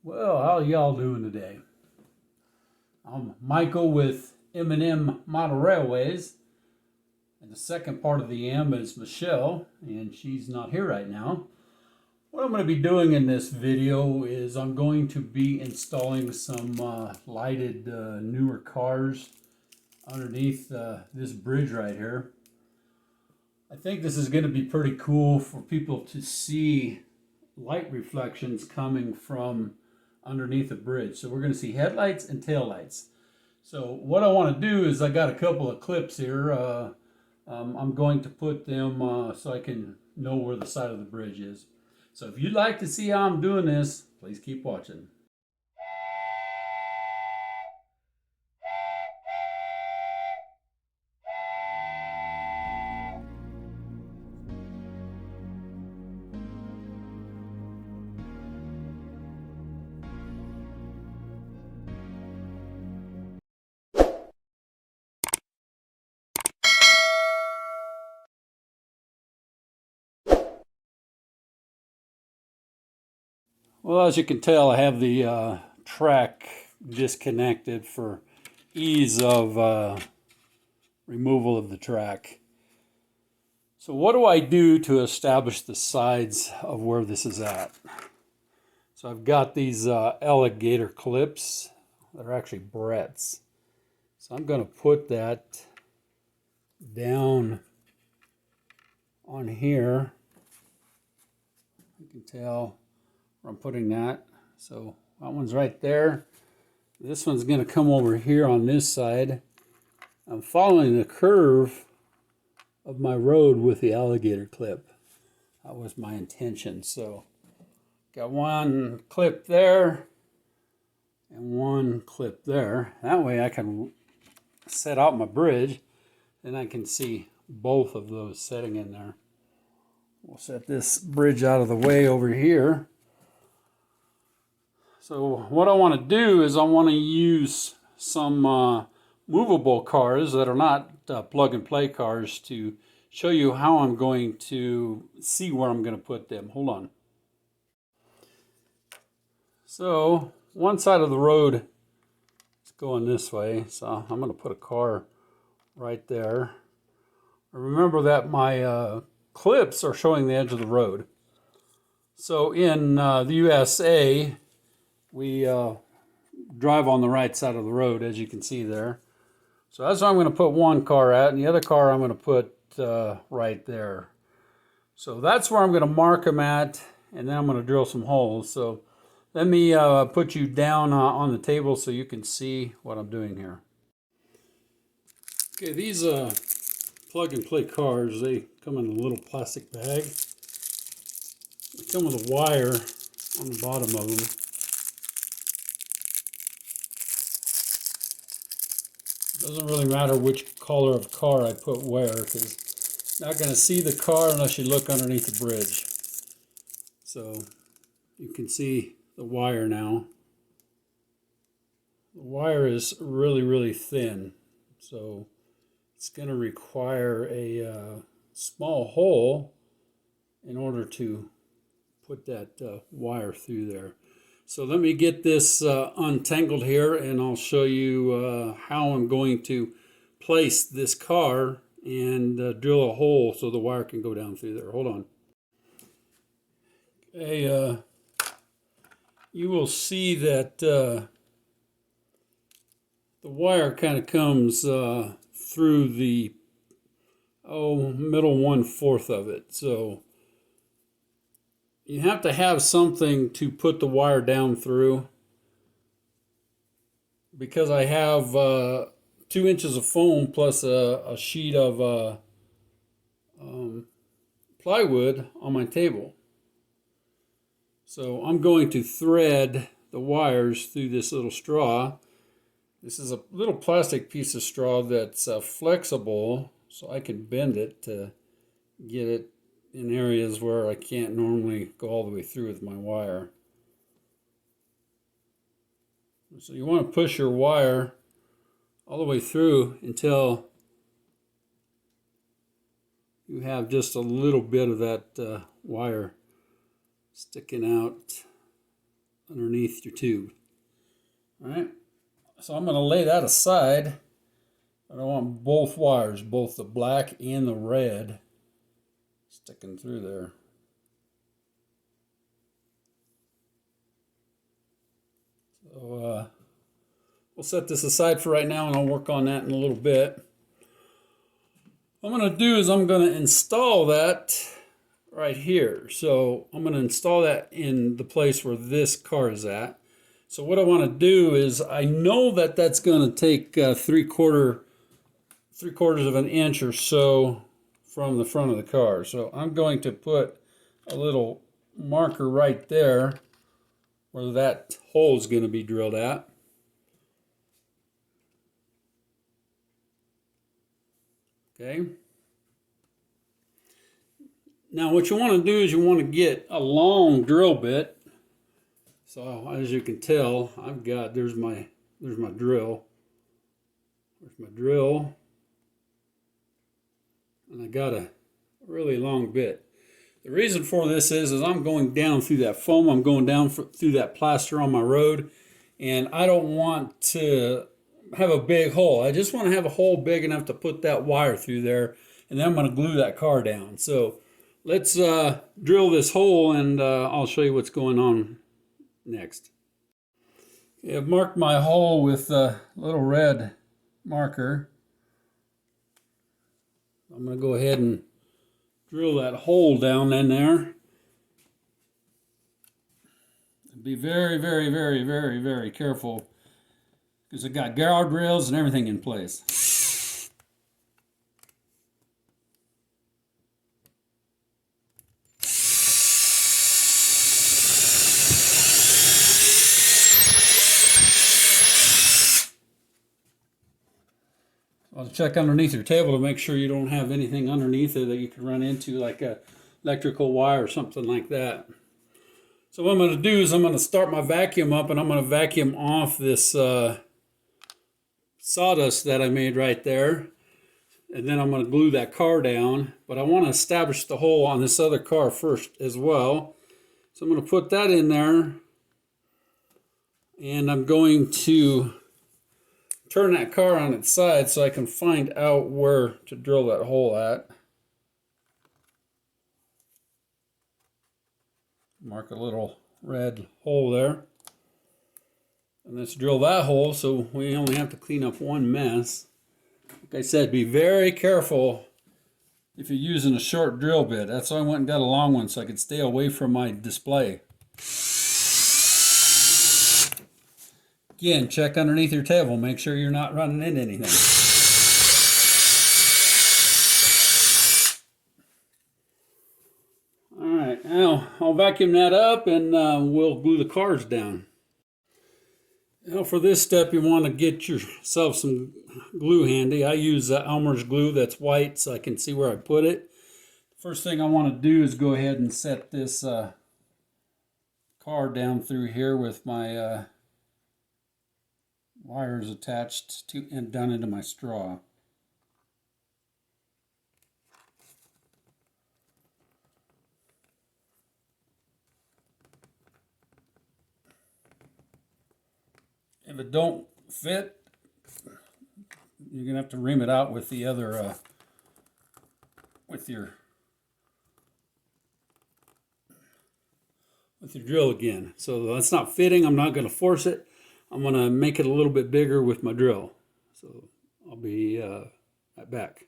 Well, how y'all doing today? I'm Michael with M&M Model Railways, and the second part of the M is Michelle, and she's not here right now. What I'm going to be doing in this video is I'm going to be installing some lighted newer cars underneath this bridge right here. I think this is going to be pretty cool for people to see light reflections coming from underneath the bridge. So we're going to see headlights and taillights. So what I want to do is I got a couple of clips here. I'm going to put them so I can know where the side of the bridge is. So if you'd like to see how I'm doing this, please keep watching. Well, as you can tell, I have the track disconnected for ease of removal of the track. So what do I do to establish the sides of where this is at? So I've got these alligator clips. They're actually barrettes. So I'm going to put that down on here. You can tell where I'm putting that. So that one's right there. This one's going to come over here on this side. I'm following the curve of my road with the alligator clip. That was my intention. So got one clip there and one clip there. That way I can set out my bridge and I can see both of those setting in there. We'll set this bridge out of the way over here. So what I want to do is I want to use some movable cars that are not plug and play cars to show you how I'm going to see where I'm going to put them. Hold on. So one side of the road is going this way, so I'm going to put a car right there. Remember that my clips are showing the edge of the road. So in the USA, we drive on the right side of the road, as you can see there. So that's where I'm going to put one car at, and the other car I'm going to put right there. So that's where I'm going to mark them at, and then I'm going to drill some holes. So let me put you down on the table so you can see what I'm doing here. Okay, these plug and play cars, they come in a little plastic bag. They come with a wire on the bottom of them. It doesn't really matter which color of car I put where, because you're not going to see the car unless you look underneath the bridge. So you can see the wire now. The wire is really, really thin, so it's going to require a small hole in order to put that wire through there. So let me get this untangled here, and I'll show you how I'm going to place this car and drill a hole so the wire can go down through there. Hold on. Okay, you will see that the wire kind of comes through the middle 1/4 of it. So you have to have something to put the wire down through. Because I have 2 inches of foam plus a sheet of plywood on my table. So I'm going to thread the wires through this little straw. This is a little plastic piece of straw that's flexible, so I can bend it to get it in areas where I can't normally go all the way through with my wire. So you want to push your wire all the way through until you have just a little bit of that wire sticking out underneath your tube. All right, so I'm going to lay that aside. I want both wires, both the black and the red, sticking through there. So we'll set this aside for right now, and I'll work on that in a little bit. What I'm going to do is I'm going to install that right here. So I'm going to install that in the place where this car is at. So what I want to do is, I know that that's going to take 3/4 of an inch or so from the front of the car. So I'm going to put a little marker right there where that hole is going to be drilled at. Okay. Now what you want to do is you want to get a long drill bit. So as you can tell, I've got, there's my drill. There's my drill. And I got a really long bit. The reason for this is I'm going down through that foam, I'm going down through that plaster on my road, and I don't want to have a big hole. I just want to have a hole big enough to put that wire through there, and then I'm going to glue that car down. So let's drill this hole, and I'll show you what's going on next. Okay, I've marked my hole with a little red marker. I'm going to go ahead and drill that hole down in there. Be very, very, very, very, very careful, because I got guardrails and everything in place. I'll check underneath your table to make sure you don't have anything underneath it that you could run into, like a electrical wire or something like that. So what I'm going to do is I'm going to start my vacuum up, and I'm going to vacuum off this sawdust that I made right there. And then I'm going to glue that car down. But I want to establish the hole on this other car first as well. So I'm going to put that in there. And I'm going to turn that car on its side so I can find out where to drill that hole at. Mark a little red hole there. And let's drill that hole so we only have to clean up one mess. Like I said, be very careful if you're using a short drill bit. That's why I went and got a long one, so I could stay away from my display. Again, check underneath your table. Make sure you're not running into anything. All right, now I'll vacuum that up, and we'll glue the cars down. Now for this step, you want to get yourself some glue handy. I use Elmer's glue that's white so I can see where I put it. First thing I want to do is go ahead and set this car down through here with my wires attached to and down into my straw. If it don't fit, you're gonna have to ream it out with the other with your drill again. So that's not fitting. I'm not gonna force it. I'm gonna make it a little bit bigger with my drill. So I'll be right back.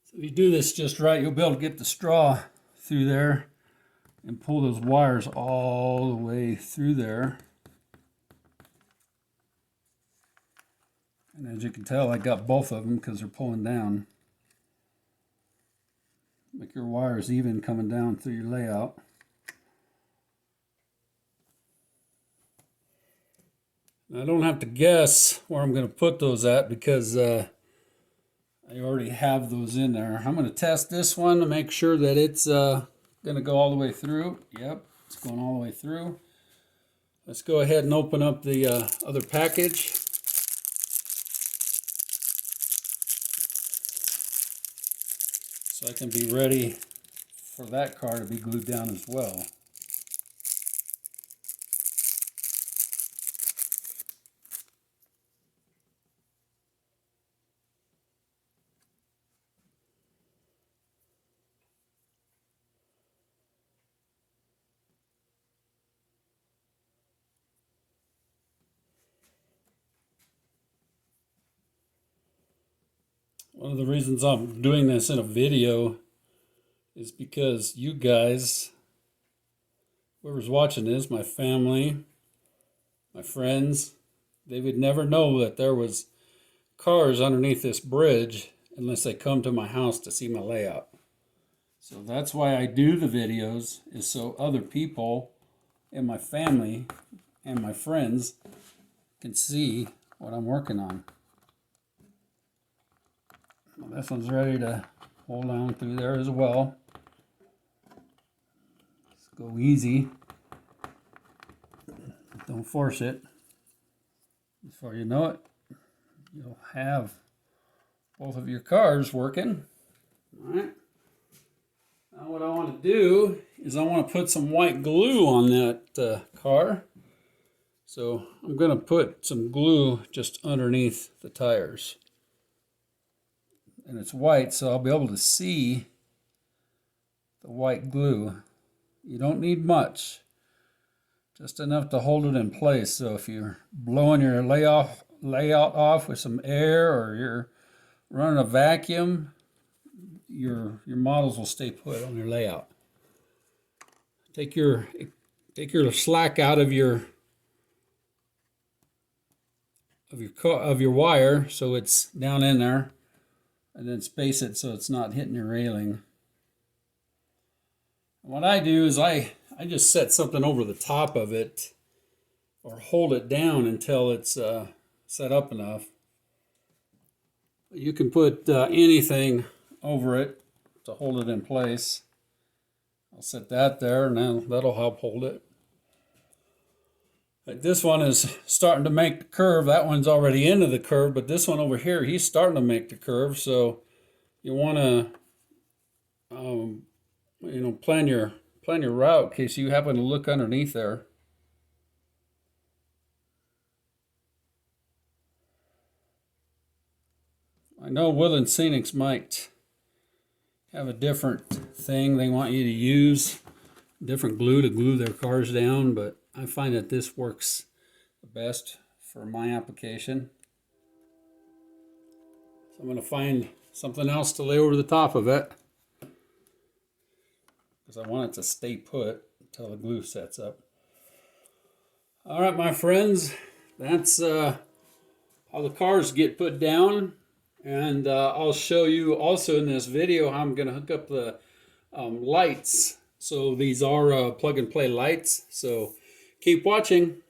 So if you do this just right, you'll be able to get the straw through there and pull those wires all the way through there. And as you can tell, I got both of them because they're pulling down. Make your wires even coming down through your layout. I don't have to guess where I'm going to put those at because I already have those in there. I'm going to test this one to make sure that it's going to go all the way through. Yep, it's going all the way through. Let's go ahead and open up the other package. So I can be ready for that car to be glued down as well. One of the reasons I'm doing this in a video is because you guys, whoever's watching this, my family, my friends, they would never know that there was cars underneath this bridge unless they come to my house to see my layout. So that's why I do the videos, is so other people in my family and my friends can see what I'm working on. Well, this one's ready to hold on through there as well. Let's go easy. Don't force it. Before you know it, you'll have both of your cars working. All right. Now what I want to do is I want to put some white glue on that car. So I'm going to put some glue just underneath the tires. And it's white, so I'll be able to see the white glue. You don't need much, just enough to hold it in place. So if you're blowing your layout off with some air, or you're running a vacuum, your models will stay put on your layout. Take your slack out of your wire so it's down in there, and then space it so it's not hitting your railing. What I do is I just set something over the top of it, or hold it down until it's set up enough. You can put anything over it to hold it in place. I'll set that there, and that'll help hold it. This one is starting to make the curve. That one's already into the curve, but this one over here, he's starting to make the curve. So you want to, plan your route in case you happen to look underneath there. I know Woodland Scenics might have a different thing they want you to use, different glue to glue their cars down, but I find that this works the best for my application. So I'm going to find something else to lay over the top of it, because I want it to stay put until the glue sets up. All right, my friends, that's how the cars get put down. And I'll show you also in this video how I'm going to hook up the lights. So these are plug and play lights. So keep watching.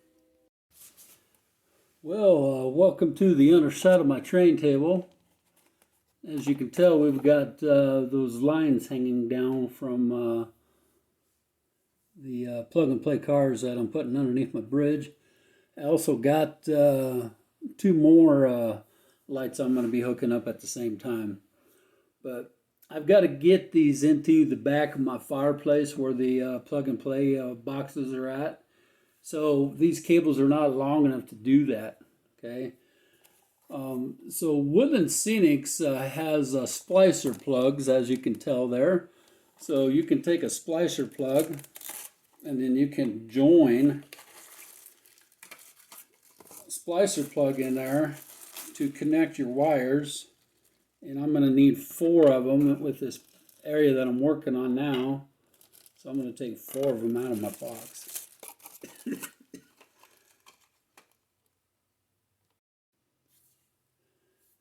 Well, welcome to the underside of my train table. As you can tell, we've got those lines hanging down from the plug and play cars that I'm putting underneath my bridge. I also got 2 more lights I'm going to be hooking up at the same time. But I've got to get these into the back of my fireplace where the plug and play boxes are at. So these cables are not long enough to do that. Okay. So Woodland Scenics has splicer plugs, as you can tell there. So you can take a splicer plug and then you can join a splicer plug in there to connect your wires, and I'm going to need 4 of them with this area that I'm working on now. So I'm going to take 4 of them out of my box.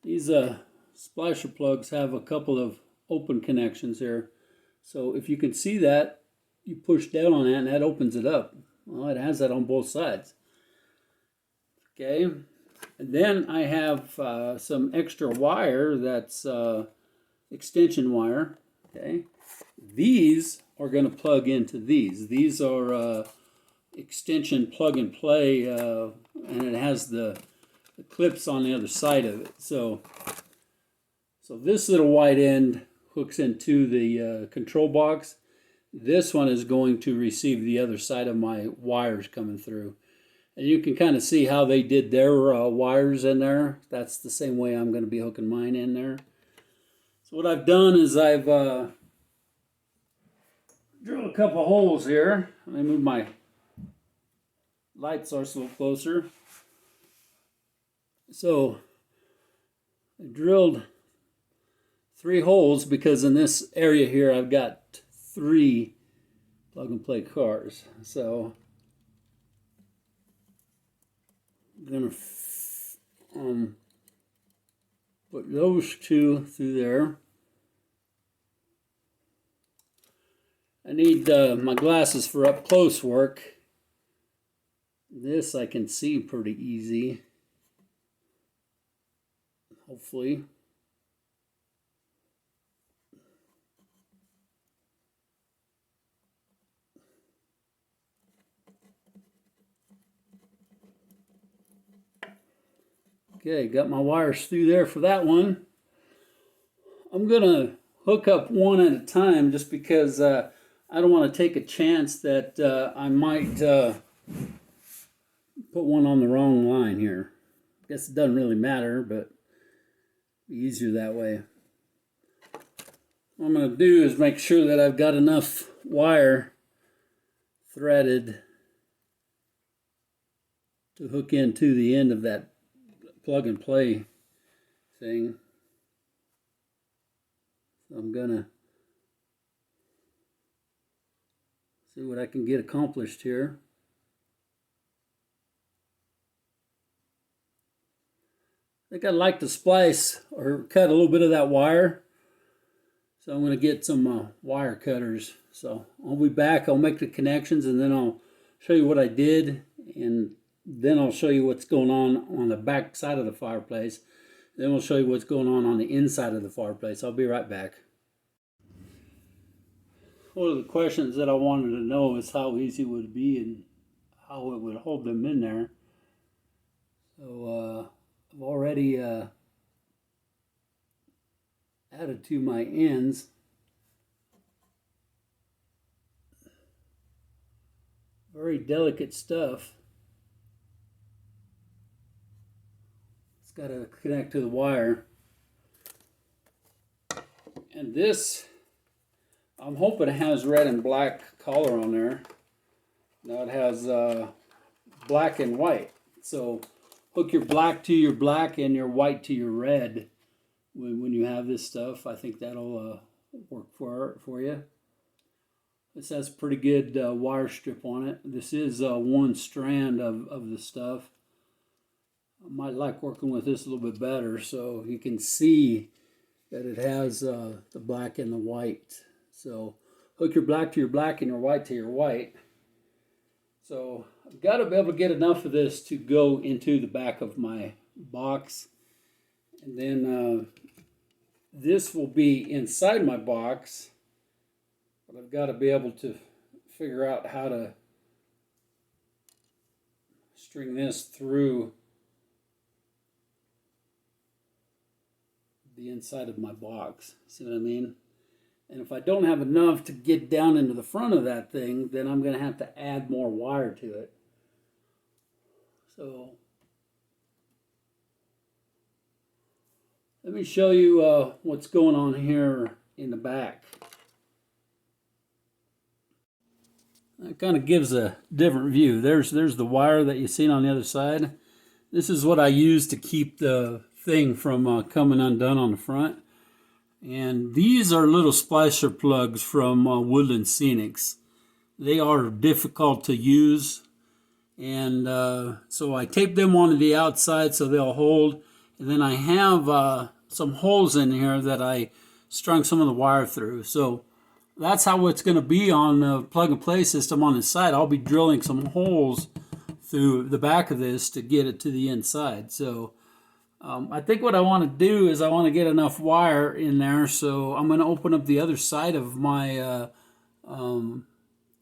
These splicer plugs have a couple of open connections here. So if you can see that, you push down on that and that opens it up. Well, it has that on both sides. Okay. And then I have some extra wire that's extension wire. Okay, these are going to plug into these. These are extension plug and play, and it has the clips on the other side of it. So this little white end hooks into the control box. This one is going to receive the other side of my wires coming through. And you can kind of see how they did their wires in there. That's the same way I'm going to be hooking mine in there. So what I've done is I've drilled a couple of holes here. Let me move my light source a little closer. So I drilled 3 holes because in this area here I've got 3 plug and play cars. So I'm gonna put those 2 through there. I need my glasses for up close work. This I can see pretty easy, hopefully. Okay, got my wires through there for that one. I'm gonna hook up one at a time just because I don't want to take a chance that I might put one on the wrong line here. I guess it doesn't really matter, but easier that way. What I'm going to do is make sure that I've got enough wire threaded to hook into the end of that plug and play thing. So I'm going to see what I can get accomplished here. I think I'd like to splice or cut a little bit of that wire. So I'm going to get some wire cutters. So I'll be back. I'll make the connections and then I'll show you what I did. And then I'll show you what's going on the back side of the fireplace. Then we'll show you what's going on the inside of the fireplace. I'll be right back. One of the questions that I wanted to know is how easy it would be and how it would hold them in there. So I've already added to my ends. Very delicate stuff. It's got to connect to the wire. And this, I'm hoping it has red and black color on there. Now it has black and white. So hook your black to your black and your white to your red when you have this stuff. I think that'll work for you. This has pretty good wire strip on it. This is one strand of the stuff. I might like working with this a little bit better so you can see that it has the black and the white. So hook your black to your black and your white to your white. So I've got to be able to get enough of this to go into the back of my box. And then this will be inside my box. But I've got to be able to figure out how to string this through the inside of my box. See what I mean? And if I don't have enough to get down into the front of that thing, then I'm going to have to add more wire to it. So let me show you what's going on here in the back. That kind of gives a different view. There's the wire that you've seen on the other side. This is what I use to keep the thing from coming undone on the front. And these are little splicer plugs from Woodland Scenics. They are difficult to use. And so I tape them onto the outside so they'll hold. And then I have some holes in here that I strung some of the wire through. So that's how it's going to be on the plug and play system on the side. I'll be drilling some holes through the back of this to get it to the inside. So I think what I want to do is I want to get enough wire in there. So I'm going to open up the other side of my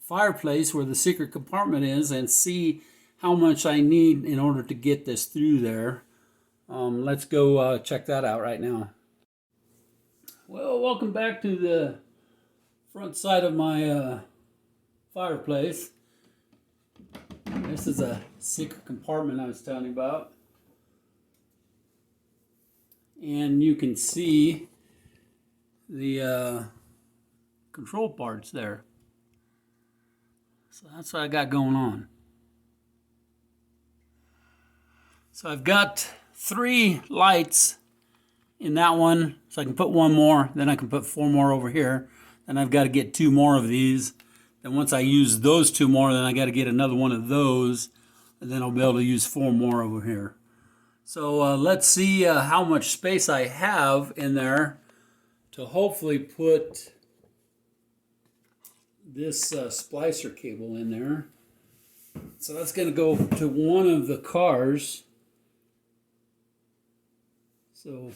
fireplace where the secret compartment is and see how much I need in order to get this through there. Let's go check that out right now. Well, welcome back to the front side of my fireplace. This is a secret compartment I was telling you about. And you can see the control parts there. So that's what I got going on. So I've got 3 lights in that one, so I can put one more, then I can put 4 more over here. Then I've got to get 2 more of these. Then once I use those 2 more, then I got to get another one of those, and then I'll be able to use 4 more over here. So let's see how much space I have in there to hopefully put this splicer cable in there. So that's going to go to one of the cars. So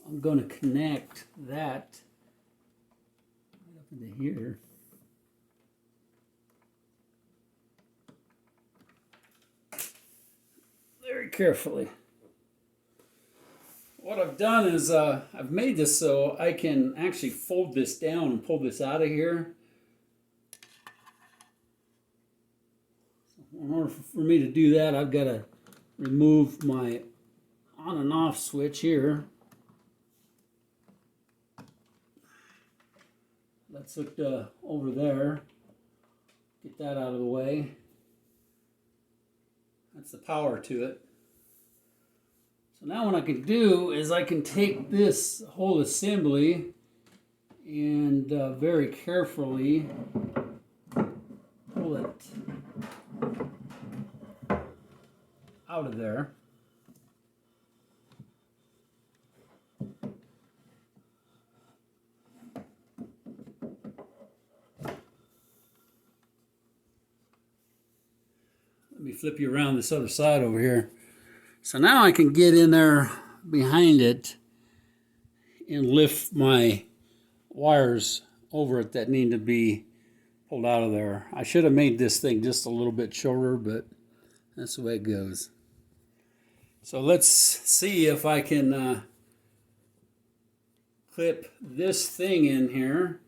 I'm going to connect that right up into here. Very carefully. What I've done is I've made this so I can actually fold this down and pull this out of here. In order for me to do that, I've got to remove my on and off switch here. That's hooked over there. Get that out of the way. That's the power to it. So now what I can do is I can take this whole assembly and very carefully pull it out of there. Let me flip you around this other side over here. So now I can get in there behind it and lift my wires over it that need to be pulled out of there. I should have made this thing just a little bit shorter, but that's the way it goes. So let's see if I can clip this thing in here.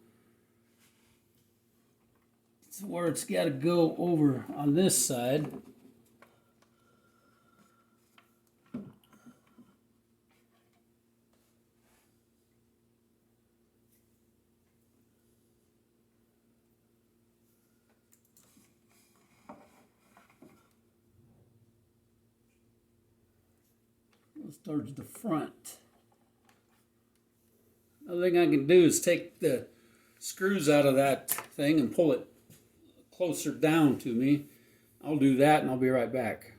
It's where it's got to go over on this side. Towards the front. Another thing I can do is take the screws out of that thing and pull it closer down to me. I'll do that and I'll be right back.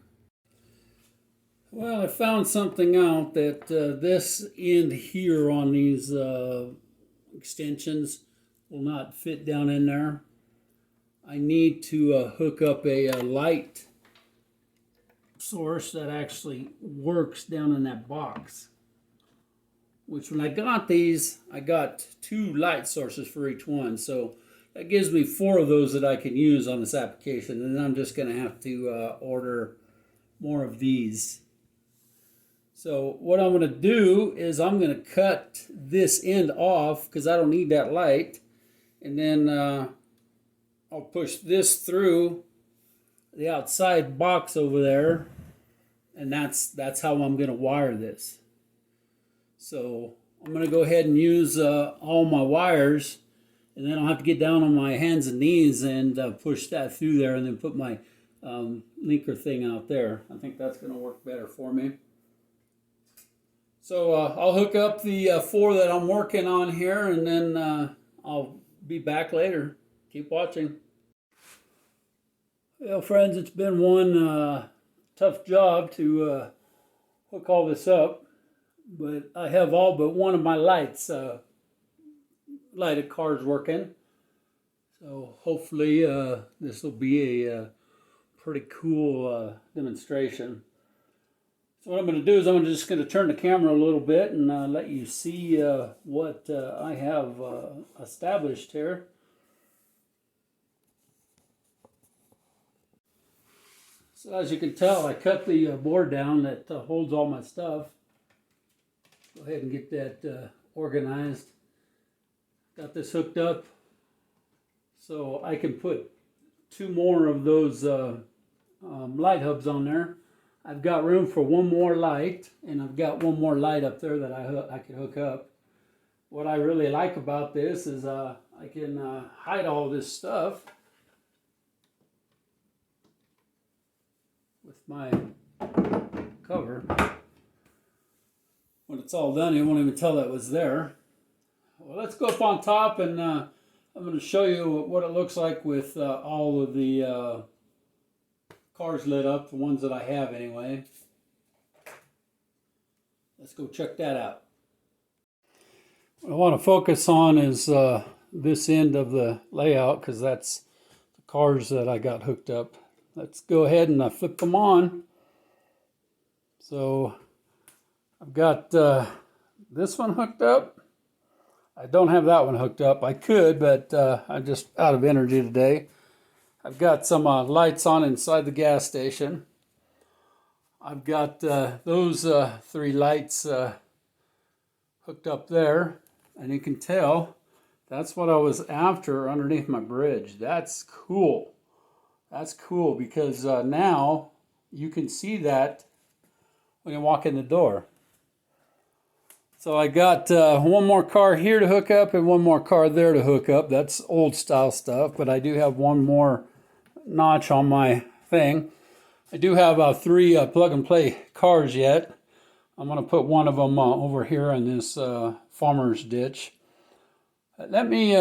Well, I found something out that this end here on these extensions will not fit down in there. I need to hook up a light source that actually works down in that box. Which when I got these, I got 2 light sources for each one. So that gives me 4 of those that I can use on this application. And then I'm just going to have to order more of these. So what I'm going to do is I'm going to cut this end off because I don't need that light. And then I'll push this through the outside box over there, and that's how I'm going to wire this. So I'm going to go ahead and use all my wires, and then I'll have to get down on my hands and knees and push that through there, and then put my linker thing out there. I think that's going to work better for me. So I'll hook up the 4 that I'm working on here, and then I'll be back later. Keep watching. Well, friends, it's been one tough job to hook all this up, but I have all but one of my lights, lighted cars working. So hopefully this will be a pretty cool demonstration. So what I'm going to do is I'm just going to turn the camera a little bit and let you see what I have established here. So as you can tell, I cut the board down that holds all my stuff. Go ahead and get that organized. Got this hooked up so I can put 2 more of those light hubs on there. I've got room for 1 more light, and I've got 1 more light up there that I can hook up. What I really like about this is I can hide all this stuff with my cover. I'm going to it's all done, you won't even tell that was there. Well, let's go up on top, and I'm going to show you what it looks like with all of the cars lit up, the ones that I have anyway. Let's go check that out. What I want to focus on is this end of the layout, because that's the cars that I got hooked up. Let's go ahead and flip them on. So I've got this one hooked up. I don't have that one hooked up. I could, but I'm just out of energy today. I've got some lights on inside the gas station. I've got those 3 lights hooked up there. And you can tell that's what I was after underneath my bridge. That's cool. That's cool because now you can see that when you walk in the door. So I got one more car here to hook up and one more car there to hook up. That's old style stuff, but I do have one more notch on my thing. I do have 3 plug and play cars yet. I'm going to put one of them over here in this farmer's ditch. Let me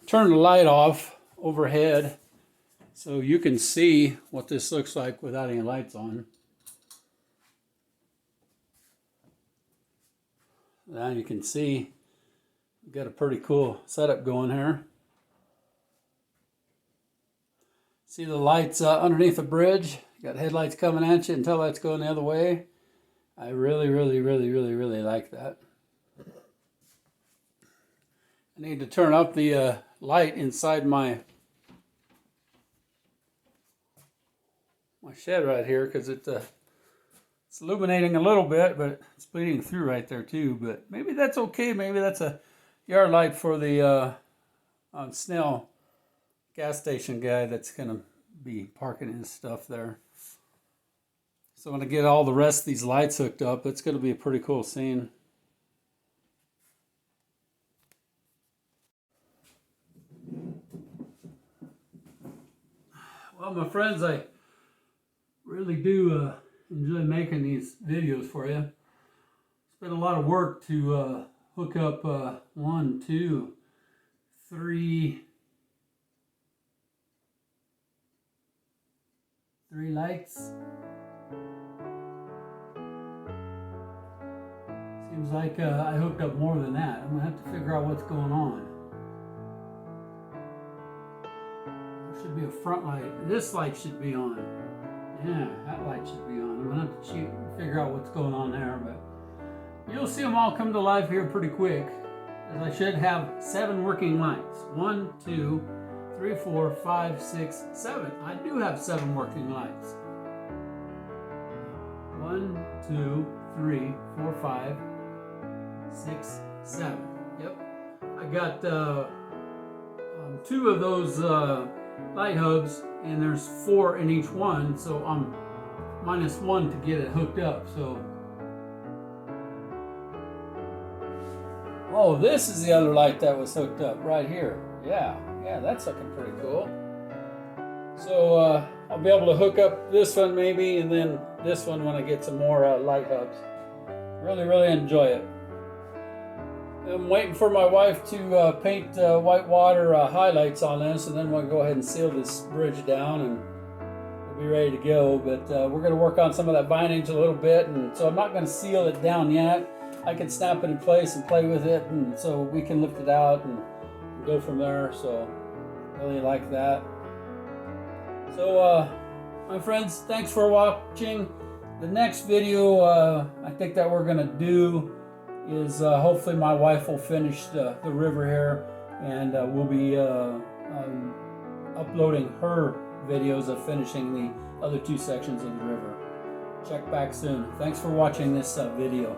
turn the light off overhead so you can see what this looks like without any lights on. Now you can see we've got a pretty cool setup going here. See the lights underneath the bridge? You got headlights coming at you and taillights going the other way. I really like that. I need to turn up the light inside my shed right here because it's illuminating a little bit, but it's bleeding through right there too. But maybe that's okay. Maybe that's a yard light for the Snell gas station guy that's going to be parking his stuff there. So when I get all the rest of these lights hooked up, it's going to be a pretty cool scene. Well, my friends, I really do enjoy making these videos for you. It's been a lot of work to hook up 1, 2, 3 lights. Seems like I hooked up more than that. I'm going to have to figure out what's going on. There should be a front light. This light should be on. Yeah, that light should be on. I'm going to have to figure out what's going on there. But you'll see them all come to life here pretty quick. As I should have 7 working lights. 1, 2, 3, 4, 5, 6, 7. I do have 7 working lights. 1, 2, 3, 4, 5, 6, 7. Yep. I got 2 of those light hubs, and there's 4 in each one, so I'm -1 to get it hooked up. So, oh, this is the other light that was hooked up right here. Yeah, that's looking pretty cool. So I'll be able to hook up this one maybe, and then this one when I get some more light hubs. Really enjoy it. I'm waiting for my wife to paint white water highlights on this, and then we'll go ahead and seal this bridge down, and we'll be ready to go. But we're going to work on some of that vinage a little bit, and so I'm not going to seal it down yet. I can snap it in place and play with it, and so we can lift it out and go from there. So really like that. So my friends, thanks for watching. The next video I think that we're going to do is hopefully my wife will finish the river here, and we'll be uploading her videos of finishing the other 2 sections of the river. Check back soon. Thanks for watching this video.